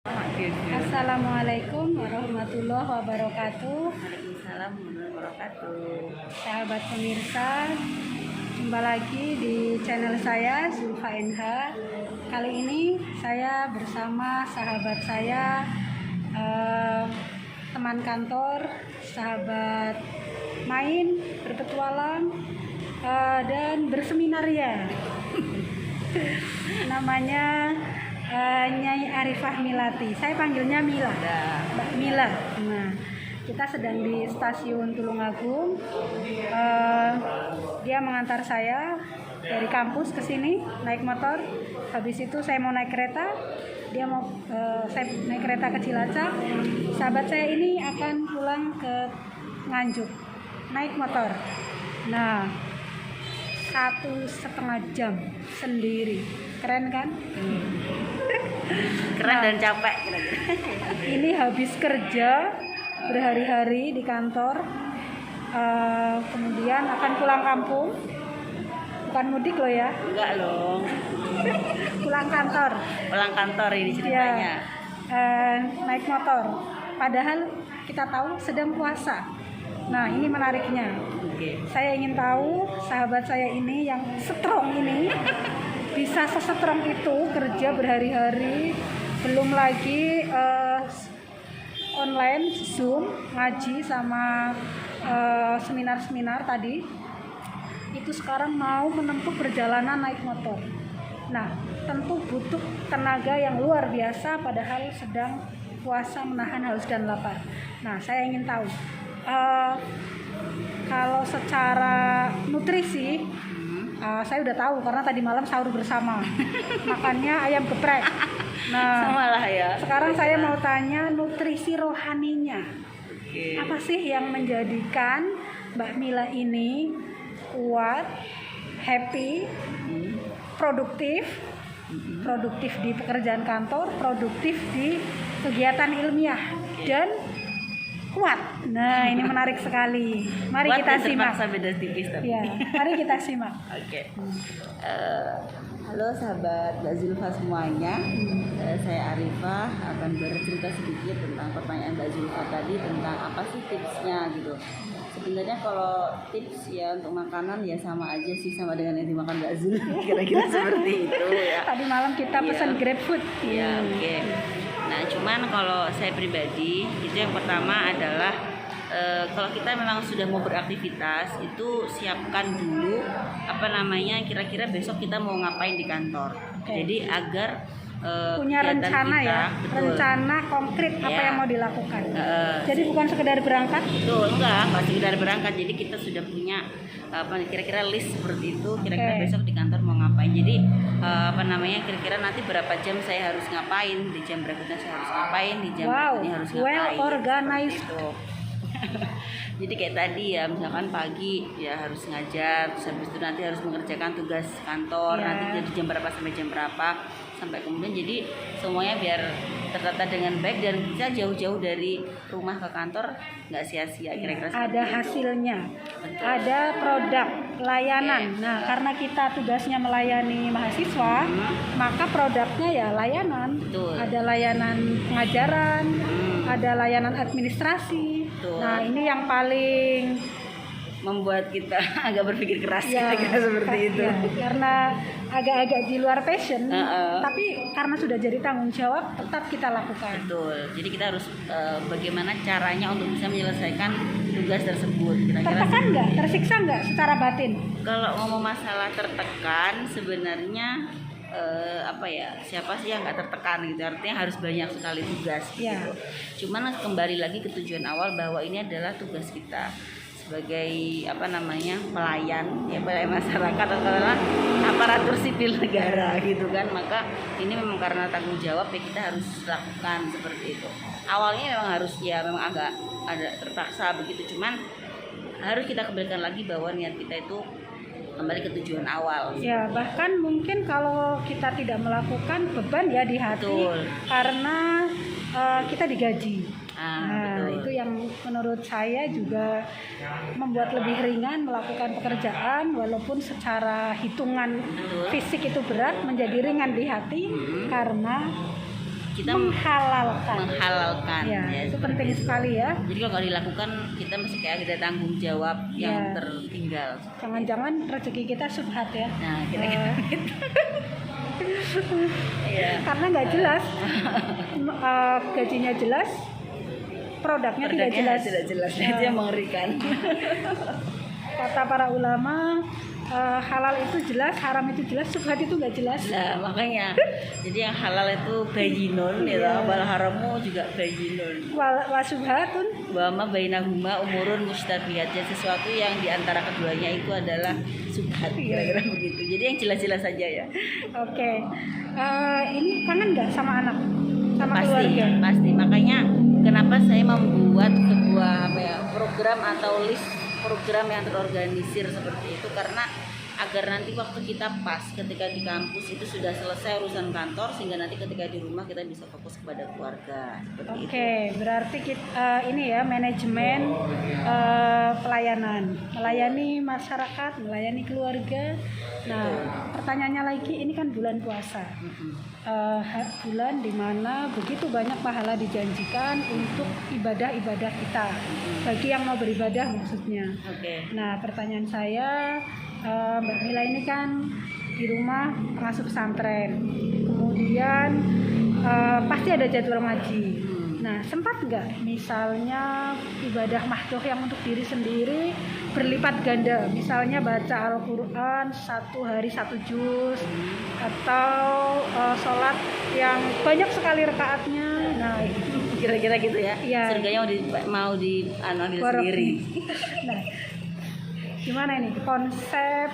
Assalamualaikum warahmatullahi wabarakatuh. Waalaikumsalam warahmatullahi wabarakatuh. Sahabat pemirsa, jumpa lagi di channel saya Zulfa NH. Kali ini saya bersama sahabat saya, teman kantor, sahabat main, berpetualang, dan berseminar ya. Namanya Nyai Arifah Milati. Saya panggilnya Mila, Mbak Mila. Nah, kita sedang di stasiun Tulungagung. Dia mengantar saya dari kampus ke sini naik motor. Habis itu saya mau naik kereta. Dia mau saya naik kereta ke Cilacap. Sahabat saya ini akan pulang ke Nganjuk naik motor. Nah, 1,5 jam sendiri. Keren kan? Keren dan capek kira-kira. Ini habis kerja berhari-hari di kantor, kemudian akan pulang kampung. Bukan mudik loh ya. Enggak loh. Pulang kantor. Pulang kantor ini ceritanya. Naik motor. Padahal kita tahu sedang puasa. Nah, ini menariknya. Saya ingin tahu sahabat saya ini yang strong ini bisa sestrong itu kerja berhari-hari, belum lagi online Zoom ngaji sama seminar-seminar tadi. Itu sekarang mau menempuh perjalanan naik motor. Nah, tentu butuh tenaga yang luar biasa padahal sedang puasa menahan haus dan lapar. Nah, saya ingin tahu kalau secara nutrisi, saya udah tahu karena tadi malam sahur bersama, makannya ayam geprek. Nah, sama lah ya. Sekarang saya mau tanya nutrisi rohaninya. Apa sih yang menjadikan Mbak Mila ini kuat, happy, produktif di pekerjaan kantor, produktif di kegiatan ilmiah, dan kuat. Nah, ini menarik sekali. Mari Buat kita simak. Beda tipis tapi. Ya, mari kita simak. Oke. Halo sahabat Mbak Zulfa semuanya. Saya Arifah akan bercerita sedikit tentang pertanyaan Mbak Zulfa tadi tentang apa sih tipsnya gitu. Sebenarnya kalau tips ya untuk makanan ya sama aja sih sama dengan yang dimakan Mbak Zul. Kira-kira seperti itu ya. Tadi malam kita pesan GrabFood. Iya, oke. Nah, cuman kalau saya pribadi itu yang pertama adalah kalau kita memang sudah mau beraktivitas itu siapkan dulu kira-kira besok kita mau ngapain di kantor. Jadi agar punya rencana kita, ya, betul. rencana konkret apa Ya. yang mau dilakukan. Jadi bukan sekedar berangkat. Betul, enggak sekedar berangkat. Jadi kita sudah punya kira-kira list seperti itu. Kira-kira besok di kantor mau ngapain. Jadi kira-kira nanti berapa jam saya harus ngapain, di jam berikutnya saya harus ngapain, di jam berikutnya harus ngapain. Well organized. Gitu. Jadi kayak tadi ya, misalkan pagi ya harus ngajar, terus habis itu nanti harus mengerjakan tugas kantor, nanti jadi jam berapa sampai jam berapa, sampai kemudian jadi semuanya biar tertata dengan baik dan bisa jauh-jauh dari rumah ke kantor nggak sia-sia. Kira-kira ada itu. hasilnya. Betul. Ada produk layanan. Nah, karena kita tugasnya melayani mahasiswa, maka produknya ya layanan. Betul. Ada layanan pengajaran, ada layanan administrasi. Betul. Nah, ini yang paling Membuat kita agak berpikir keras ya, kira-kira seperti itu. Ya, karena agak-agak di luar passion, tapi karena sudah jadi tanggung jawab tetap kita lakukan. Betul. Jadi kita harus bagaimana caranya untuk bisa menyelesaikan tugas tersebut. Kira-kira Tertekan nggak? Tersiksa nggak secara batin? kalau ngomong masalah tertekan sebenarnya siapa sih yang nggak tertekan gitu, artinya harus banyak sekali tugas gitu. Cuman kembali lagi ke tujuan awal bahwa ini adalah tugas kita sebagai pelayan masyarakat atau aparatur sipil negara gitu kan. Maka ini memang karena tanggung jawab ya kita harus lakukan seperti itu. Awalnya memang harus memang agak ada terpaksa begitu, cuman harus kita kembalikan lagi bahwa niat kita itu kembali ke tujuan awal. Ya, bahkan mungkin kalau kita tidak melakukan beban ya di hati. Betul. Karena kita digaji. Betul. Itu yang menurut saya juga membuat lebih ringan melakukan pekerjaan, walaupun secara hitungan fisik itu berat, menjadi ringan di hati karena kita menghalalkan Ya, ya, itu seperti penting sekali ya. Jadi kalau nggak dilakukan kita masih kayak ada tanggung jawab yang Ya. tertinggal. Jangan-jangan rezeki kita subhat ya. Nah, kira-kira gitu. Iya. Karena nggak jelas. Gajinya jelas, produknya tidak Produknya jelas. tidak jelas. Ya. Itu yang mengerikan. Kata para ulama, halal itu jelas, haram itu jelas, subhat itu nggak jelas. Nah, makanya jadi yang halal itu bayinun ya, wal haramu juga bayinun. Wa subhatun. Wa ma bainahuma umurun mustabihat. Jadi sesuatu yang diantara keduanya itu adalah subhat, kira-kira begitu. Jadi yang jelas-jelas saja ya. Oke. Ini kangen nggak sama anak, sama Pasti, keluarga? pasti. Makanya kenapa saya membuat sebuah program atau list program yang terorganisir seperti itu, karena agar nanti waktu kita pas ketika di kampus itu sudah selesai urusan kantor, sehingga nanti ketika di rumah kita bisa fokus kepada keluarga seperti itu. Oke, berarti kita, ini ya manajemen pelayanan, melayani masyarakat, melayani keluarga. Nah, pertanyaannya lagi, ini kan bulan puasa, bulan dimana begitu banyak pahala dijanjikan untuk ibadah-ibadah kita, bagi yang mau beribadah maksudnya. Oke. Nah, pertanyaan saya, Mbak Mila ini kan di rumah pengasuh pesantren, kemudian pasti ada jadwal ngaji. Nah, sempat nggak misalnya ibadah mahdoh yang untuk diri sendiri berlipat ganda, misalnya baca Al-Quran 1 hari 1 juz, atau sholat yang banyak sekali rakaatnya. Nah, Kira-kira gitu ya. Iya. Surganya mau di diri Barok. sendiri. Nah, gimana ini konsep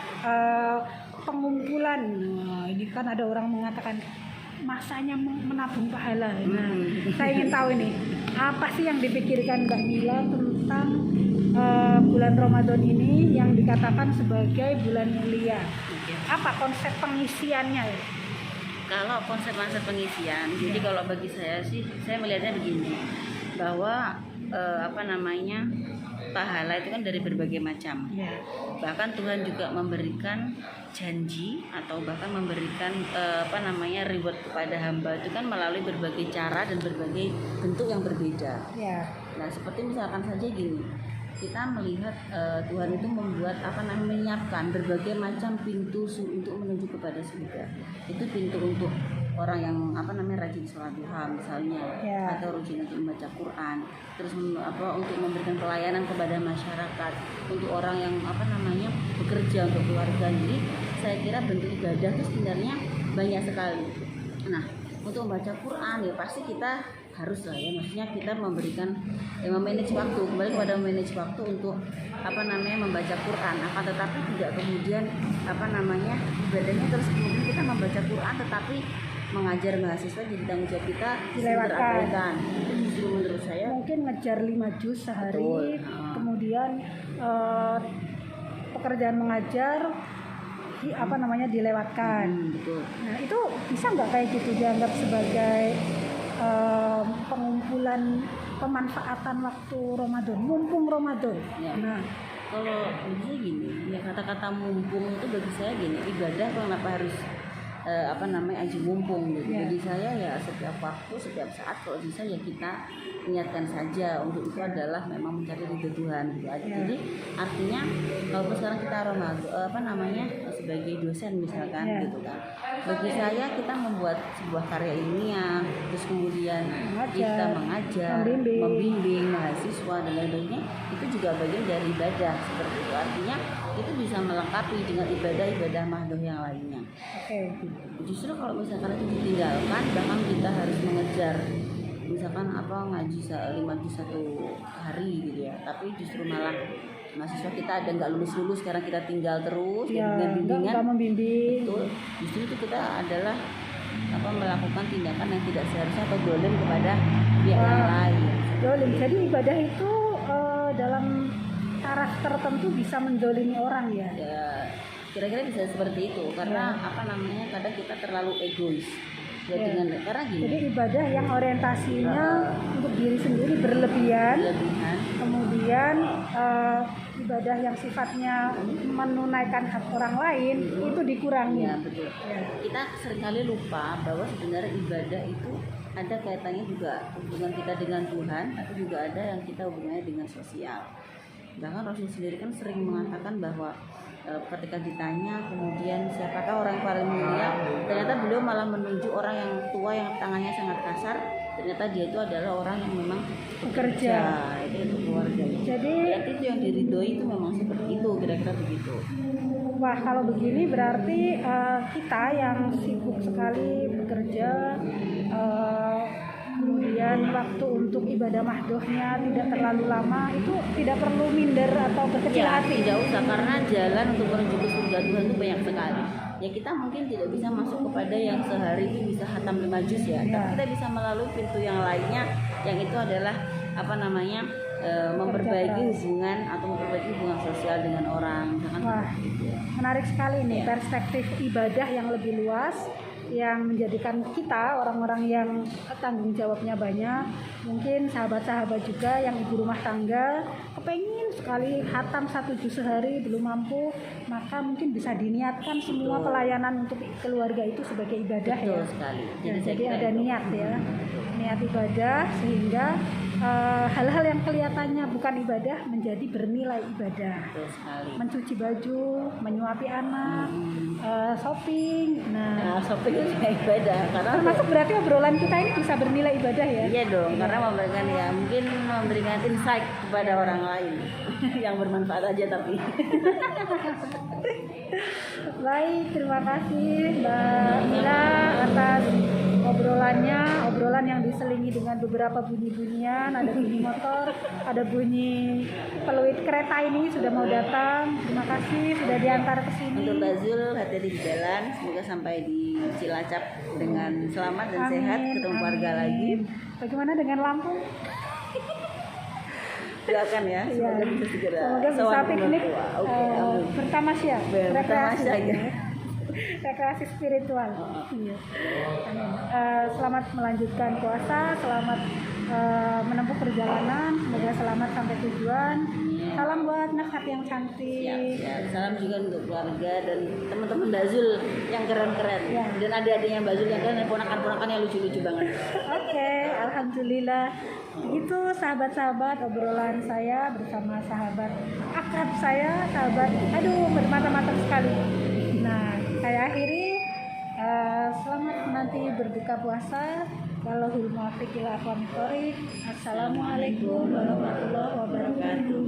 pengumpulan? Nah, ini kan ada orang mengatakan masanya menabung pahala. Nah, saya ingin tahu ini apa sih yang dipikirkan Mbak Mila tentang bulan Ramadan ini yang dikatakan sebagai bulan mulia. Apa konsep pengisiannya ya? Kalau konsep pengisian, jadi kalau bagi saya sih, saya melihatnya begini, bahwa pahala itu kan dari berbagai macam. Ya. Bahkan Tuhan juga memberikan janji atau bahkan memberikan reward kepada hamba itu kan melalui berbagai cara dan berbagai bentuk yang berbeda. Ya. Nah, seperti misalkan saja gini, kita melihat Tuhan itu membuat menyiapkan berbagai macam pintu untuk menuju kepada surga. Itu pintu untuk orang yang rajin sholat duha misalnya, Ya. atau rajin untuk membaca Quran, terus untuk memberikan pelayanan kepada masyarakat, untuk orang yang bekerja untuk keluarga. Jadi saya kira bentuk ibadah itu sebenarnya banyak sekali. Nah, untuk membaca Quran ya pasti kita harus lah ya, maksudnya kita memberikan memanage waktu, kembali kepada memanage waktu untuk membaca Quran. Akan tetapi tidak kemudian ibadahnya terus kemudian kita membaca Quran tetapi mengajar mahasiswa jadi tanggung jawab kita Dilewatkan. Itu justru menurut saya Mungkin ngejar 5 juz sehari. Betul. Kemudian pekerjaan mengajar dilewatkan. betul. Nah, itu bisa nggak kayak gitu dianggap sebagai pengumpulan pemanfaatan waktu Ramadan, mumpung Ramadan. Ya. Nah, Kalau bagi saya gini, ya kata-kata mumpung itu bagi saya gini, ibadah kenapa harus aji mumpung gitu. Ya. Jadi saya ya setiap waktu, setiap saat kalau bisa ya kita niatkan saja untuk itu adalah memang mencari ridho Tuhan gitu aja. Ya. Jadi artinya kalau sekarang kita Ramadan sebagai dosen misalkan Ya. gitu kan. Bagi saya kita membuat sebuah karya ilmiah, terus kemudian kita mengajar, membimbing mahasiswa dan lain-lainnya, itu juga bagian dari ibadah seperti itu. Artinya itu bisa melengkapi dengan ibadah-ibadah mahdoh yang lainnya. oke. Justru kalau misalkan itu ditinggalkan, bahkan kita harus mengejar misalkan ngaji 5 juz 1 hari gitu ya, tapi justru malah mahasiswa kita ada nggak lulus sekarang kita tinggal terus Ya, dengan bimbingan. nggak membimbing. Betul. Justru itu kita adalah melakukan tindakan yang tidak seharusnya atau dolim kepada pihak yang lain. Dolim. Jadi ibadah itu dalam taraf tertentu bisa mendolimi orang ya. Ya, kira-kira bisa seperti itu karena kadang kita terlalu egois. Ya, dengan karena gini. Jadi ibadah yang orientasinya untuk diri sendiri berlebihan. Kemudian ibadah yang sifatnya menunaikan hak orang lain itu dikurangi. Ya, betul. Ya. Kita seringkali lupa bahwa sebenarnya ibadah itu ada kaitannya juga hubungan kita dengan Tuhan, tapi juga ada yang kita hubungannya dengan sosial. Bahkan Rasul sendiri kan sering mengatakan bahwa ketika ditanya kemudian siapakah orang yang paling mulia, ternyata beliau malah menunjuk orang yang tua yang tangannya sangat kasar. Ternyata dia itu adalah orang yang memang Bekerja. itu keluarga. Jadi berarti itu yang diridhoi itu memang seperti itu, kira-kira begitu. wah, kalau begini berarti kita yang sibuk sekali bekerja, kemudian waktu untuk ibadah mahdohnya tidak terlalu lama, itu tidak perlu minder atau berkecil Ya, hati. tidak usah, karena jalan untuk menuju ke surga Tuhan itu banyak sekali. Ya kita mungkin tidak bisa masuk kepada yang sehari itu bisa hatam 5 juz ya, Ya. tapi kita bisa melalui pintu yang lainnya, yang itu adalah memperbaiki keras. hubungan atau memperbaiki hubungan sosial dengan orang. Misalkan Wah, menarik sekali nih Ya. perspektif ibadah yang lebih luas, yang menjadikan kita orang-orang yang tanggung jawabnya banyak, mungkin sahabat-sahabat juga yang ibu rumah tangga kepengen sekali hatam 1 juz sehari belum mampu, maka mungkin bisa diniatkan semua pelayanan untuk keluarga itu sebagai ibadah betul ya. sekali. Ya, saya jadi kira ada itu. niat ya, niat ibadah sehingga hal-hal yang kelihatannya bukan ibadah menjadi bernilai ibadah. Betul sekali. Mencuci baju, menyuapi anak, shopping. Nah, shopping itu juga ibadah, karena Termasuk berarti obrolan kita ini bisa bernilai ibadah ya. iya dong, karena memberikan mungkin memberikan insight kepada orang lain yang bermanfaat aja tapi. Baik, terima kasih Mbak Mila atas obrolan yang diselingi dengan beberapa bunyi-bunyian, ada bunyi motor, ada bunyi peluit kereta ini sudah mau datang. Terima kasih sudah diantar ke sini. Untuk Mbak Zul, hati-hati di jalan, semoga sampai di Cilacap dengan selamat dan Amin, sehat, ketemu keluarga amin. lagi. Bagaimana dengan Lampung? Doakan ya, semoga Iya. bisa segera Semoga bisa sowan piknik keluarga. Oke, amin. bertamasya, Bertamasya, ya. rekreasi spiritual. Iya. Amin. Selamat melanjutkan puasa, selamat menempuh perjalanan, semoga selamat sampai tujuan. Salam buat nasihat yang cantik. Siap. Salam juga untuk keluarga dan teman-teman Mbak Zul yang keren-keren. Ya. Dan adik-adiknya Mbak Zul yang keren, dan ponakan-ponakan yang lucu-lucu banget. Oke, alhamdulillah. Begitu sahabat-sahabat obrolan saya bersama sahabat akrab saya, sahabat bermata-mata sekali. Nah, saya akhiri. Selamat nanti berbuka puasa. Wallahul muwaffiq ila aqwamit thoriq. Assalamualaikum warahmatullahi wabarakatuh.